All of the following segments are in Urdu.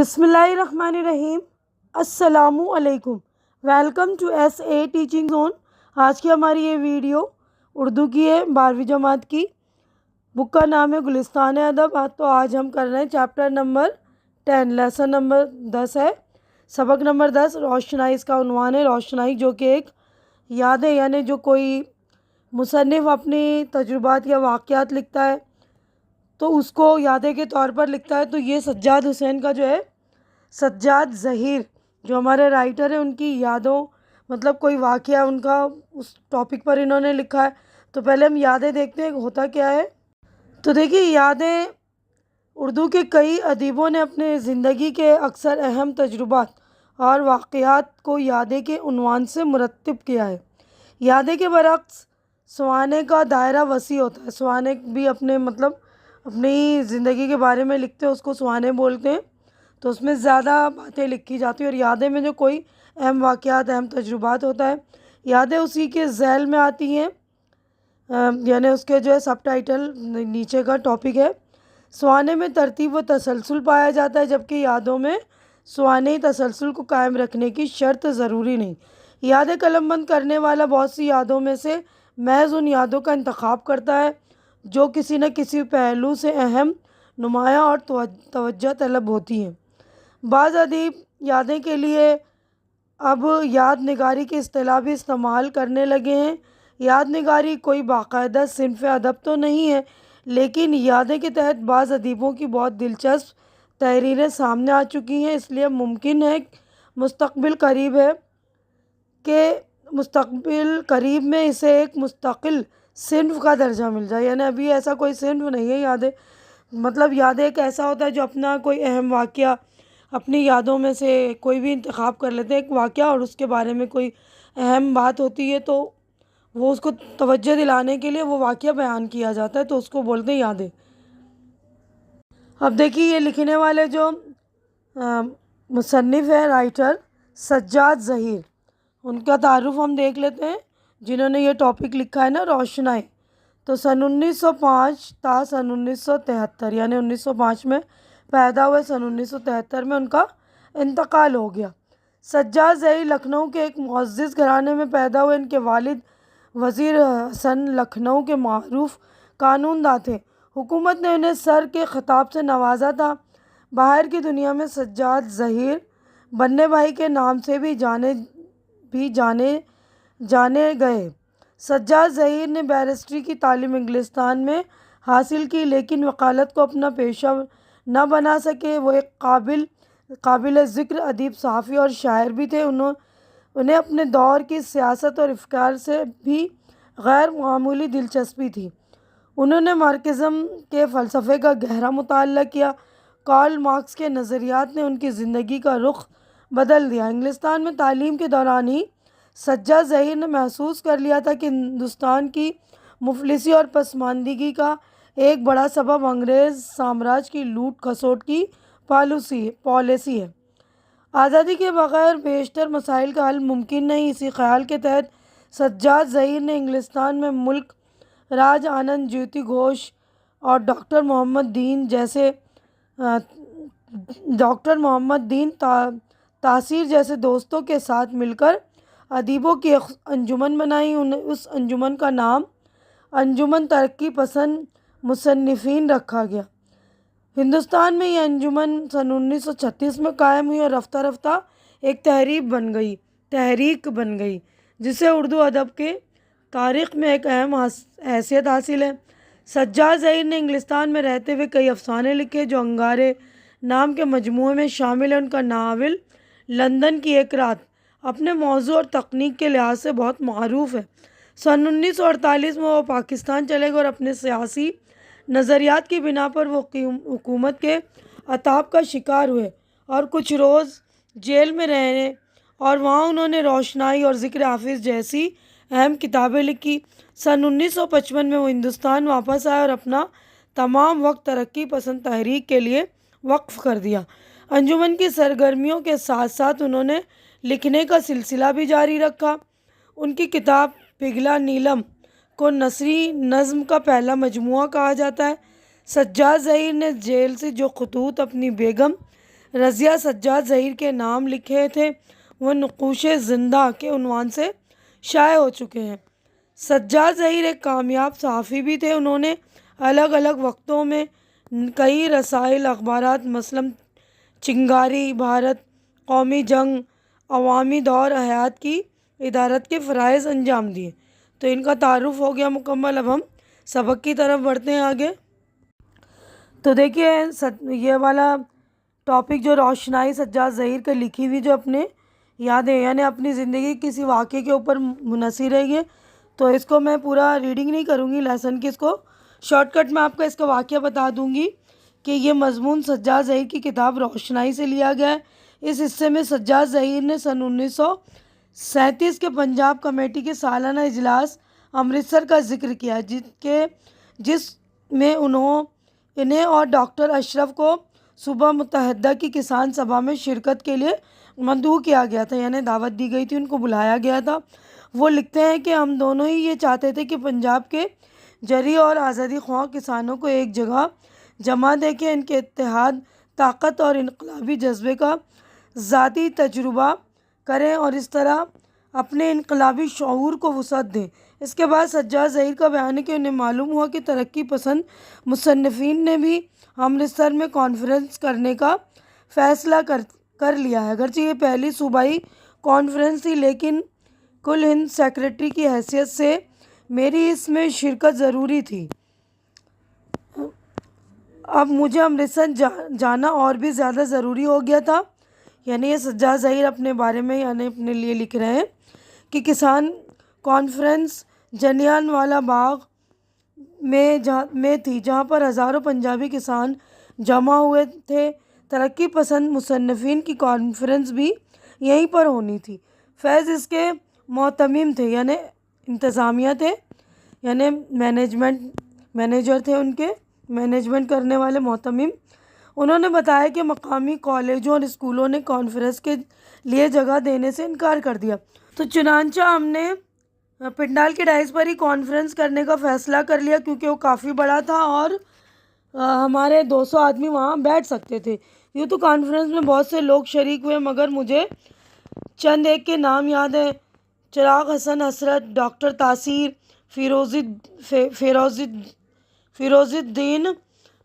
بسم اللہ الرحمن الرحیم۔ السلام علیکم۔ Welcome to SA teaching zone. آج کی ہماری یہ ویڈیو اردو کی ہے، 12ویں جماعت کی۔ بک کا نام ہے گلستان ادب۔ تو آج ہم کر رہے ہیں چیپٹر نمبر 10، لیسن نمبر 10 ہے، سبق نمبر 10 روشنائی۔ اس کا عنوان ہے روشنائی، جو کہ ایک یاد ہے، یعنی جو کوئی مصنف اپنی تجربات یا واقعات لکھتا ہے تو اس کو یادیں کے طور پر لکھتا ہے۔ تو یہ سجاد حسین کا جو ہے، سجاد ظہیر جو ہمارے رائٹر ہیں، ان کی یادوں، مطلب کوئی واقعہ ان کا اس ٹاپک پر انہوں نے لکھا ہے۔ تو پہلے ہم یادیں دیکھتے ہیں ہوتا کیا ہے۔ تو دیکھیے، یادیں اردو کے کئی ادیبوں نے اپنے زندگی کے اکثر اہم تجربات اور واقعات کو یادیں کے عنوان سے مرتب کیا ہے۔ یادیں کے برعکس سوانح کا دائرہ وسیع ہوتا ہے۔ سوانح بھی اپنی زندگی کے بارے میں لکھتے ہیں، اس کو سوانح بولتے ہیں۔ تو اس میں زیادہ باتیں لکھی جاتی ہیں، اور یادیں میں جو کوئی اہم واقعات، اہم تجربات ہوتا ہے، یادیں اسی کے ذیل میں آتی ہیں، یعنی اس کے جو ہے سب ٹائٹل نیچے کا ٹاپک ہے۔ سوانح میں ترتیب و تسلسل پایا جاتا ہے، جبکہ یادوں میں سوانحی تسلسل کو قائم رکھنے کی شرط ضروری نہیں۔ یادیں قلم بند کرنے والا بہت سی یادوں میں سے محض ان یادوں کا انتخاب کرتا ہے جو کسی نہ کسی پہلو سے اہم، نمایاں اور توجہ طلب ہوتی ہیں۔ بعض ادیب یادیں کے لیے اب یاد نگاری کی اصطلاح بھی استعمال کرنے لگے ہیں۔ یاد نگاری کوئی باقاعدہ صنف ادب تو نہیں ہے، لیکن یادیں کے تحت بعض ادیبوں کی بہت دلچسپ تحریریں سامنے آ چکی ہیں۔ اس لیے ممکن ہے مستقبل قریب میں اسے ایک مستقل صنف کا درجہ مل جائے، یعنی ابھی ایسا کوئی صنف نہیں ہے یادیں۔ یادیں ایک ایسا ہوتا ہے جو اپنا کوئی اہم واقعہ، اپنی یادوں میں سے کوئی بھی انتخاب کر لیتے ہیں ایک واقعہ، اور اس کے بارے میں کوئی اہم بات ہوتی ہے تو وہ اس کو توجہ دلانے کے لیے وہ واقعہ بیان کیا جاتا ہے، تو اس کو بولتے ہیں یادیں۔ اب دیکھیے، یہ لکھنے والے جو مصنف ہے، رائٹر سجاد ظہیر، ان کا تعارف ہم دیکھ لیتے ہیں، جنہوں نے یہ ٹاپک لکھا ہے نا، روشنائی۔ تو سن 1905 تا سن 1973، یعنی 1905 میں پیدا ہوئے، سن 1973 میں ان کا انتقال ہو گیا۔ سجاد ظہیر لکھنؤ کے ایک معزز گھرانے میں پیدا ہوئے۔ ان کے والد وزیر حسن لکھنؤ کے معروف قانون داں تھے۔ حکومت نے انہیں سر کے خطاب سے نوازا تھا۔ باہر کی دنیا میں سجاد ظہیر بننے بھائی کے نام سے بھی جانے گئے۔ سجاد ظہیر نے بیرسٹری کی تعلیم انگلستان میں حاصل کی، لیکن وکالت کو اپنا پیشہ نہ بنا سکے۔ وہ ایک قابل ذکر ادیب، صحافی اور شاعر بھی تھے۔ انہیں اپنے دور کی سیاست اور افکار سے بھی غیر معمولی دلچسپی تھی۔ انہوں نے مارکسزم کے فلسفے کا گہرا مطالعہ کیا۔ کارل مارکس کے نظریات نے ان کی زندگی کا رخ بدل دیا۔ انگلستان میں تعلیم کے دوران ہی سجاد ظہیر نے محسوس کر لیا تھا کہ ہندوستان کی مفلسی اور پسماندگی کا ایک بڑا سبب انگریز سامراج کی لوٹ کھسوٹ کی پالیسی ہے۔ آزادی کے بغیر بیشتر مسائل کا حل ممکن نہیں۔ اسی خیال کے تحت سجاد ظہیر نے انگلستان میں ملک راج آنند جیوتی گھوش اور ڈاکٹر محمد دین تاثیر جیسے دوستوں کے ساتھ مل کر ادیبوں کی ایک انجمن بنائی۔ اس انجمن کا نام انجمن ترقی پسند مصنفین رکھا گیا۔ ہندوستان میں یہ انجمن سن 1936 میں قائم ہوئی اور رفتہ رفتہ ایک تحریک بن گئی، جسے اردو ادب کے تاریخ میں ایک اہم حیثیت حاصل ہے۔ سجاد ظہیر نے انگلستان میں رہتے ہوئے کئی افسانے لکھے جو انگارے نام کے مجموعے میں شامل ہیں۔ ان کا ناول لندن کی ایک رات اپنے موضوع اور تکنیک کے لحاظ سے بہت معروف ہے۔ سن 1948 میں وہ پاکستان چلے گئے اور اپنے سیاسی نظریات کی بنا پر وہ حکومت کے عتاب کا شکار ہوئے اور کچھ روز جیل میں رہے، اور وہاں انہوں نے روشنائی اور ذکر حافظ جیسی اہم کتابیں لکھی۔ سن 1955 میں وہ ہندوستان واپس آئے اور اپنا تمام وقت ترقی پسند تحریک کے لیے وقف کر دیا۔ انجمن کی سرگرمیوں کے ساتھ ساتھ انہوں نے لکھنے کا سلسلہ بھی جاری رکھا۔ ان کی کتاب پگھلا نیلم کو نثری نظم کا پہلا مجموعہ کہا جاتا ہے۔ سجاد ظہیر نے جیل سے جو خطوط اپنی بیگم رضیہ سجاد ظہیر کے نام لکھے تھے وہ نقوش زندہ کے عنوان سے شائع ہو چکے ہیں۔ سجاد ظہیر ایک کامیاب صحافی بھی تھے۔ انہوں نے الگ الگ وقتوں میں کئی رسائل، اخبارات مثلاً چنگاری، بھارت، قومی جنگ، عوامی دور حیات کی ادارت کے فرائض انجام دیے۔ تو ان کا تعارف ہو گیا مکمل۔ اب ہم سبق کی طرف بڑھتے ہیں آگے۔ تو دیکھیے یہ والا ٹاپک جو روشنائی سجاد ظہیر کے لکھی ہوئی جو اپنے یادیں یعنی اپنی زندگی کسی واقعے کے اوپر منحصر ہے یہ، تو اس کو میں پورا ریڈنگ نہیں کروں گی لیسن کی، اس کو شارٹ کٹ میں آپ کو اس کا واقعہ بتا دوں گی کہ یہ مضمون سجاد ظہیر کی کتاب روشنائی سے لیا گیا ہے۔ اس حصے میں سجاد ظہیر نے سن 1937 کے پنجاب کمیٹی کے سالانہ اجلاس امرتسر کا ذکر کیا، جس میں انہیں اور ڈاکٹر اشرف کو صوبہ متحدہ کی کسان سبھا میں شرکت کے لیے مدعو کیا گیا تھا، یعنی دعوت دی گئی تھی، ان کو بلایا گیا تھا۔ وہ لکھتے ہیں کہ ہم دونوں ہی یہ چاہتے تھے کہ پنجاب کے جری اور آزادی خواہ کسانوں کو ایک جگہ جمع دے کے ان کے اتحاد، طاقت اور انقلابی جذبے کا ذاتی تجربہ کریں اور اس طرح اپنے انقلابی شعور کو وسعت دیں۔ اس کے بعد سجاد ظہیر کا بیان ہے کہ انہیں معلوم ہوا کہ ترقی پسند مصنفین نے بھی امرتسر میں کانفرنس کرنے کا فیصلہ کر لیا ہے۔ اگرچہ یہ پہلی صوبائی کانفرنس تھی لیکن کل ہند سیکریٹری کی حیثیت سے میری اس میں شرکت ضروری تھی۔ اب مجھے امرتسر جانا اور بھی زیادہ ضروری ہو گیا تھا۔ یعنی یہ سجاد ظہیر اپنے بارے میں یعنی اپنے لیے لکھ رہے ہیں کہ کسان کانفرنس جلیان والا باغ میں تھی، جہاں پر ہزاروں پنجابی کسان جمع ہوئے تھے۔ ترقی پسند مصنفین کی کانفرنس بھی یہیں پر ہونی تھی۔ فیض اس کے محتمم تھے، یعنی انتظامیہ تھے، یعنی مینیجر تھے، ان کے مینجمنٹ کرنے والے محتمم۔ انہوں نے بتایا کہ مقامی کالجوں اور اسکولوں نے کانفرنس کے لیے جگہ دینے سے انکار کر دیا، تو چنانچہ ہم نے پنڈال کے ڈائز پر ہی کانفرنس کرنے کا فیصلہ کر لیا، کیونکہ وہ کافی بڑا تھا اور ہمارے 200 آدمی وہاں بیٹھ سکتے تھے۔ یوں تو کانفرنس میں بہت سے لوگ شریک ہوئے، مگر مجھے چند ایک کے نام یاد ہیں: چراغ حسن حسرت، ڈاکٹر تاثیر، فیروز الدین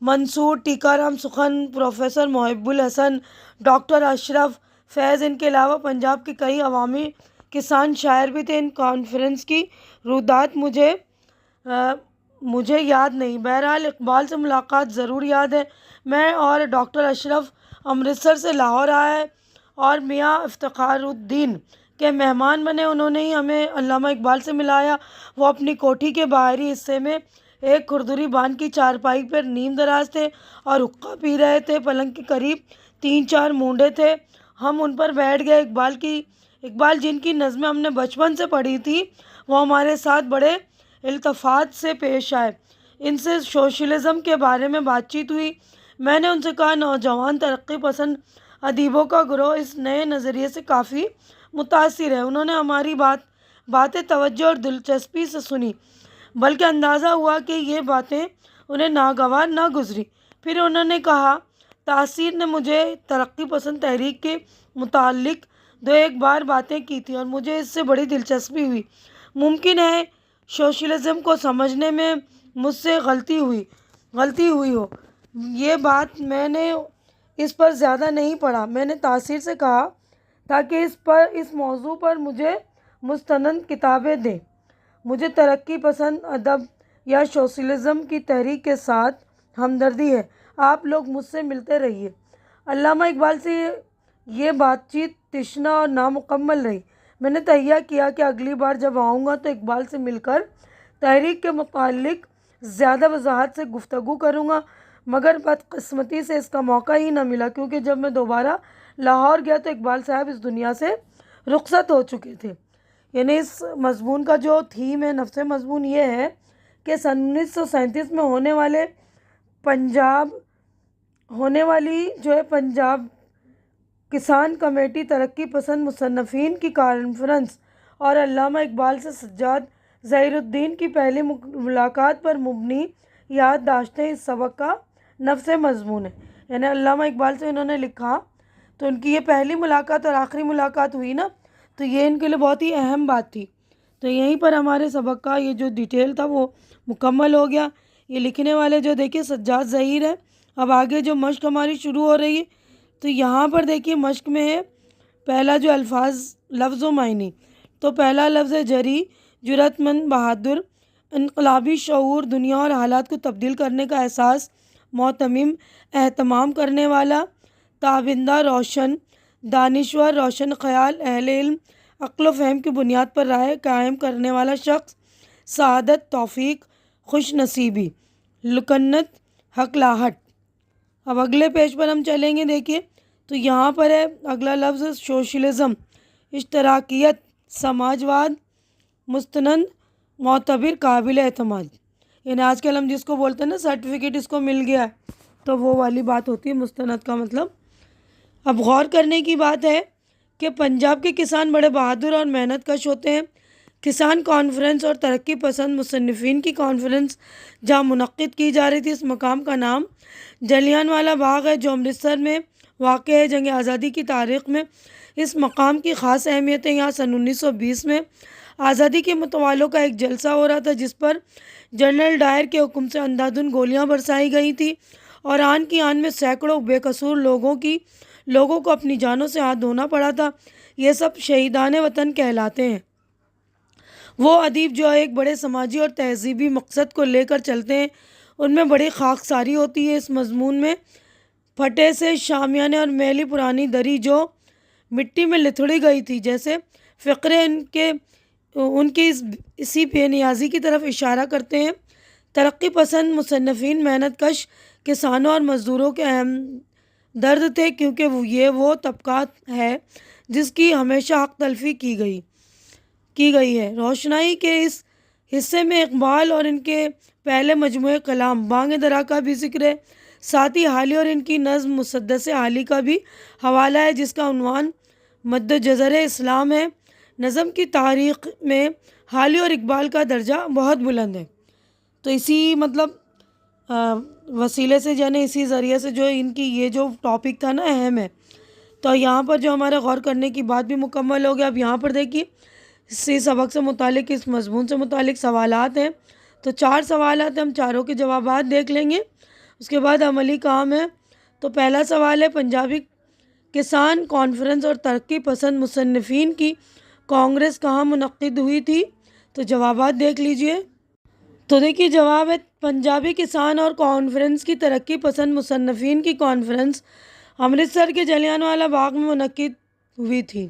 منصور، ٹیکارام سخن، پروفیسر محب الحسن، ڈاکٹر اشرف فیض۔ ان کے علاوہ پنجاب کے کئی عوامی کسان شاعر بھی تھے۔ ان کانفرنس کی روایات مجھے یاد نہیں، بہرحال اقبال سے ملاقات ضرور یاد ہے۔ میں اور ڈاکٹر اشرف امرتسر سے لاہور آئے اور میاں افتخار الدین کے مہمان بنے۔ انہوں نے ہی ہمیں علامہ اقبال سے ملایا۔ وہ اپنی کوٹھی کے باہری حصے میں ایک کھردری بان کی چارپائی پر نیم دراز تھے اور حقہ پی رہے تھے۔ پلنگ کے قریب 3-4 مونڈے تھے، ہم ان پر بیٹھ گئے۔ اقبال جن کی نظمیں ہم نے بچپن سے پڑھی تھی، وہ ہمارے ساتھ بڑے التفات سے پیش آئے۔ ان سے سوشلزم کے بارے میں بات چیت ہوئی۔ میں نے ان سے کہا نوجوان ترقی پسند ادیبوں کا گروہ اس نئے نظریے سے کافی متاثر ہے۔ انہوں نے ہماری باتیں توجہ اور دلچسپی سے سنی، بلکہ اندازہ ہوا کہ یہ باتیں انہیں ناگوار نہ گزری۔ پھر انہوں نے کہا تاثیر نے مجھے ترقی پسند تحریک کے متعلق 2-1 بار باتیں کی تھیں اور مجھے اس سے بڑی دلچسپی ہوئی۔ ممکن ہے سوشلزم کو سمجھنے میں مجھ سے غلطی ہوئی ہو۔ یہ بات میں نے اس پر زیادہ نہیں پڑھا۔ میں نے تاثیر سے کہا تاکہ اس موضوع پر مجھے مستند کتابیں دیں۔ مجھے ترقی پسند ادب یا سوشلزم کی تحریک کے ساتھ ہمدردی ہے۔ آپ لوگ مجھ سے ملتے رہیے۔ علامہ اقبال سے یہ بات چیت تشنہ اور نامکمل رہی۔ میں نے تہیہ کیا کہ اگلی بار جب آؤں گا تو اقبال سے مل کر تحریک کے متعلق زیادہ وضاحت سے گفتگو کروں گا، مگر بدقسمتی سے اس کا موقع ہی نہ ملا، کیونکہ جب میں دوبارہ لاہور گیا تو اقبال صاحب اس دنیا سے رخصت ہو چکے تھے۔ یعنی اس مضمون کا جو تھیم ہے، نفس مضمون یہ ہے کہ سن 1937 میں ہونے والی پنجاب کسان کمیٹی ترقی پسند مصنفین کی کانفرنس اور علامہ اقبال سے سجاد ظہیر الدین کی پہلی ملاقات پر مبنی یادداشتیں اس سبق کا نفس مضمون ہے۔ یعنی علامہ اقبال سے انہوں نے لکھا تو ان کی یہ پہلی ملاقات اور آخری ملاقات ہوئی نا، تو یہ ان کے لیے بہت ہی اہم بات تھی۔ تو یہیں پر ہمارے سبق کا یہ جو ڈیٹیل تھا وہ مکمل ہو گیا۔ یہ لکھنے والے جو دیکھیے سجاد ظہیر ہے۔ اب آگے جو مشق ہماری شروع ہو رہی ہے، تو یہاں پر دیکھیے مشق میں ہے پہلا جو لفظ و معنی۔ تو پہلا لفظ ہے جری، جرأت مند، بہادر، انقلابی شعور، دنیا اور حالات کو تبدیل کرنے کا احساس، معتمم، اہتمام کرنے والا، تابندہ، روشن، دانشور، روشن خیال، اہل علم، عقل و فہم کی بنیاد پر رائے قائم کرنے والا شخص، سعادت، توفیق، خوش نصیبی، لکنت، حقلاہٹ۔ اب اگلے پیج پر ہم چلیں گے، دیکھیے تو یہاں پر ہے اگلا لفظ سوشلزم، اشتراکیت، سماجواد، مستند، معتبر، قابل اعتماد۔ یعنی آج کل ہم جس کو بولتے ہیں نا سرٹیفکیٹ اس کو مل گیا ہے، تو وہ والی بات ہوتی ہے مستند کا مطلب۔ اب غور کرنے کی بات ہے کہ پنجاب کے کسان بڑے بہادر اور محنت کش ہوتے ہیں۔ کسان کانفرنس اور ترقی پسند مصنفین کی کانفرنس جہاں منعقد کی جا رہی تھی، اس مقام کا نام جلیان والا باغ ہے جو امرتسر میں واقع ہے۔ جنگ آزادی کی تاریخ میں اس مقام کی خاص اہمیت ہے۔ یہاں سن 1920 میں آزادی کے متوالوں کا ایک جلسہ ہو رہا تھا جس پر جنرل ڈائر کے حکم سے اندھادھند گولیاں برسائی گئی تھی اور آن کی آن میں سینکڑوں بے قصور لوگوں کو اپنی جانوں سے ہاتھ دھونا پڑا تھا۔ یہ سب شہیدان وطن کہلاتے ہیں۔ وہ ادیب جو ایک بڑے سماجی اور تہذیبی مقصد کو لے کر چلتے ہیں، ان میں بڑی خاکساری ہوتی ہے۔ اس مضمون میں پھٹے سے شامیانے اور میلی پرانی دری جو مٹی میں لتھڑی گئی تھی جیسے فقرے ان کی اسی بے نیازی کی طرف اشارہ کرتے ہیں۔ ترقی پسند مصنفین محنت کش کسانوں اور مزدوروں کے اہم درد تھے، کیونکہ وہ طبقات ہے جس کی ہمیشہ حق تلفی کی گئی ہے۔ روشنائی کے اس حصے میں اقبال اور ان کے پہلے مجموعے کلام بانگ درا کا بھی ذکر ہے۔ ساتھ ہی حالی اور ان کی نظم مسدس حالی کا بھی حوالہ ہے جس کا عنوان مد جزر اسلام ہے۔ نظم کی تاریخ میں حالی اور اقبال کا درجہ بہت بلند ہے۔ تو اسی وسیلے سے یعنی اسی ذریعے سے جو ان کی یہ جو ٹاپک تھا نا اہم ہے۔ تو یہاں پر جو ہمارا غور کرنے کی بات بھی مکمل ہو گیا۔ اب یہاں پر دیکھیے اسی سبق سے متعلق اس مضمون سے متعلق سوالات ہیں، تو 4 سوالات ہیں، ہم چاروں کے جوابات دیکھ لیں گے، اس کے بعد عملی کام ہے۔ تو پہلا سوال ہے پنجابی کسان کانفرنس اور ترقی پسند مصنفین کی کانگریس کہاں منعقد ہوئی تھی؟ تو جوابات دیکھ لیجئے۔ تو دیکھیے جواب ہے پنجابی کسان اور کانفرنس کی ترقی پسند مصنفین کی کانفرنس امرتسر کے جلیان والا باغ میں منعقد ہوئی تھی۔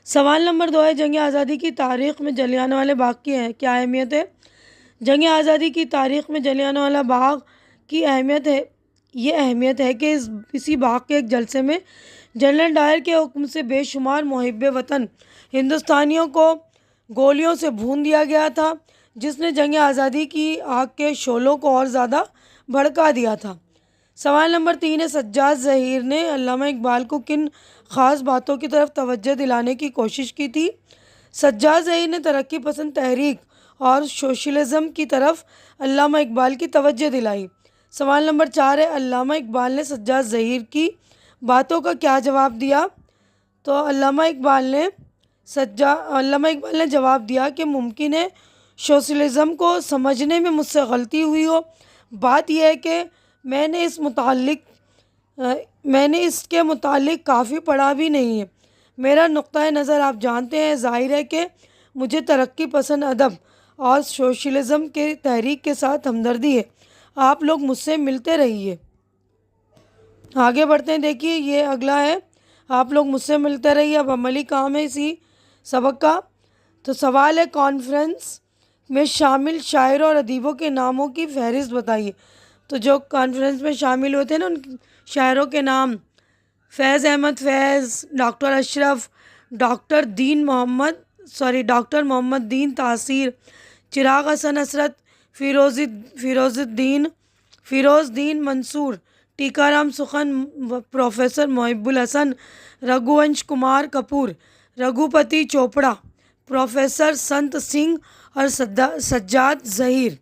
سوال نمبر 2 ہے جنگ آزادی کی تاریخ میں جلیان والے باغ کی کیا اہمیت ہے؟ جنگ آزادی کی تاریخ میں جلیان والا باغ کی اہمیت ہے کہ اسی باغ کے ایک جلسے میں جنرل ڈائر کے حکم سے بے شمار محب وطن ہندوستانیوں کو گولیوں سے بھون دیا گیا تھا، جس نے جنگ آزادی کی آگ کے شعلوں کو اور زیادہ بھڑکا دیا تھا۔ سوال نمبر 3 ہے سجاد ظہیر نے علامہ اقبال کو کن خاص باتوں کی طرف توجہ دلانے کی کوشش کی تھی؟ سجاد ظہیر نے ترقی پسند تحریک اور سوشلزم کی طرف علامہ اقبال کی توجہ دلائی۔ سوال نمبر 4 ہے علامہ اقبال نے سجاد ظہیر کی باتوں کا کیا جواب دیا؟ تو علامہ اقبال نے جواب دیا کہ ممکن ہے سوشلزم کو سمجھنے میں مجھ سے غلطی ہوئی ہو۔ بات یہ ہے کہ میں نے اس کے متعلق کافی پڑھا بھی نہیں ہے۔ میرا نقطۂ نظر آپ جانتے ہیں۔ ظاہر ہے کہ مجھے ترقی پسند ادب اور سوشلزم کے تحریک کے ساتھ ہمدردی ہے۔ آپ لوگ مجھ سے ملتے رہیے۔ آگے بڑھتے ہیں، دیکھیے یہ اگلا ہے آپ لوگ مجھ سے ملتے رہیے۔ اب عملی کام ہے اسی سبق کا۔ تو سوال ہے کانفرنس میں شامل شاعروں اور ادیبوں کے ناموں کی فہرست بتائیے۔ تو جو کانفرنس میں شامل ہوئے تھے نا ان شاعروں کے نام فیض احمد فیض، ڈاکٹر اشرف، ڈاکٹر محمد دین تاثیر، چراغ حسن حسرت، فیروز دین منصور، ٹیکا رام سخن، پروفیسر محب الحسن، رگھوونش کمار کپور، رگھوپتی چوپڑا، پروفیسر سنت سنگھ اور سجاد ظہیر۔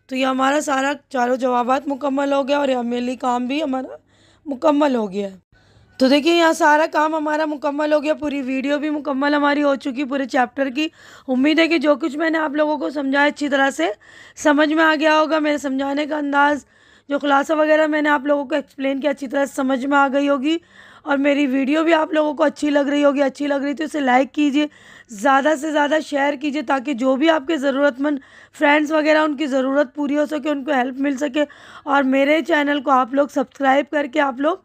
تو یہ ہمارا سارا چاروں جوابات مکمل ہو گیا اور یہ عملی کام بھی ہمارا مکمل ہو گیا ہے۔ تو دیکھیے یہاں سارا کام ہمارا مکمل ہو گیا، پوری ویڈیو بھی مکمل ہماری ہو چکی پورے چیپٹر کی۔ امید ہے کہ جو کچھ میں نے آپ لوگوں کو سمجھایا اچھی طرح سے سمجھ میں آ گیا ہوگا، میرے سمجھانے کا انداز، جو خلاصہ وغیرہ میں نے آپ لوگوں کو ایکسپلین کیا اچھی طرح سے سمجھ میں آ گئی ہوگی، اور میری ویڈیو بھی آپ لوگوں کو اچھی لگ رہی ہوگی۔ اچھی لگ رہی تو اسے لائک کیجیے، زیادہ سے زیادہ شیئر کیجیے، تاکہ جو بھی آپ کے ضرورت مند فرینڈس وغیرہ ان کی ضرورت پوری ہو سکے، ان کو ہیلپ مل سکے۔ اور میرے چینل کو آپ لوگ سبسکرائب کر کے آپ لوگ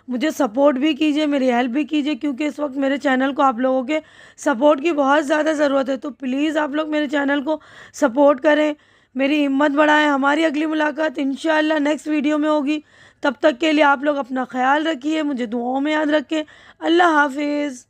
مجھے سپورٹ بھی کیجیے، میری ہیلپ بھی کیجیے، کیونکہ اس وقت میرے چینل کو آپ لوگوں کے سپورٹ کی بہت زیادہ ضرورت ہے۔ تو پلیز آپ لوگ میرے چینل کو سپورٹ کریں، میری ہمت بڑھائیں۔ ہماری اگلی ملاقات انشاءاللہ نیکسٹ ویڈیو میں ہوگی۔ تب تک کے لیے آپ لوگ اپنا خیال رکھیے، مجھے دعاؤں میں یاد رکھیں۔ اللہ حافظ۔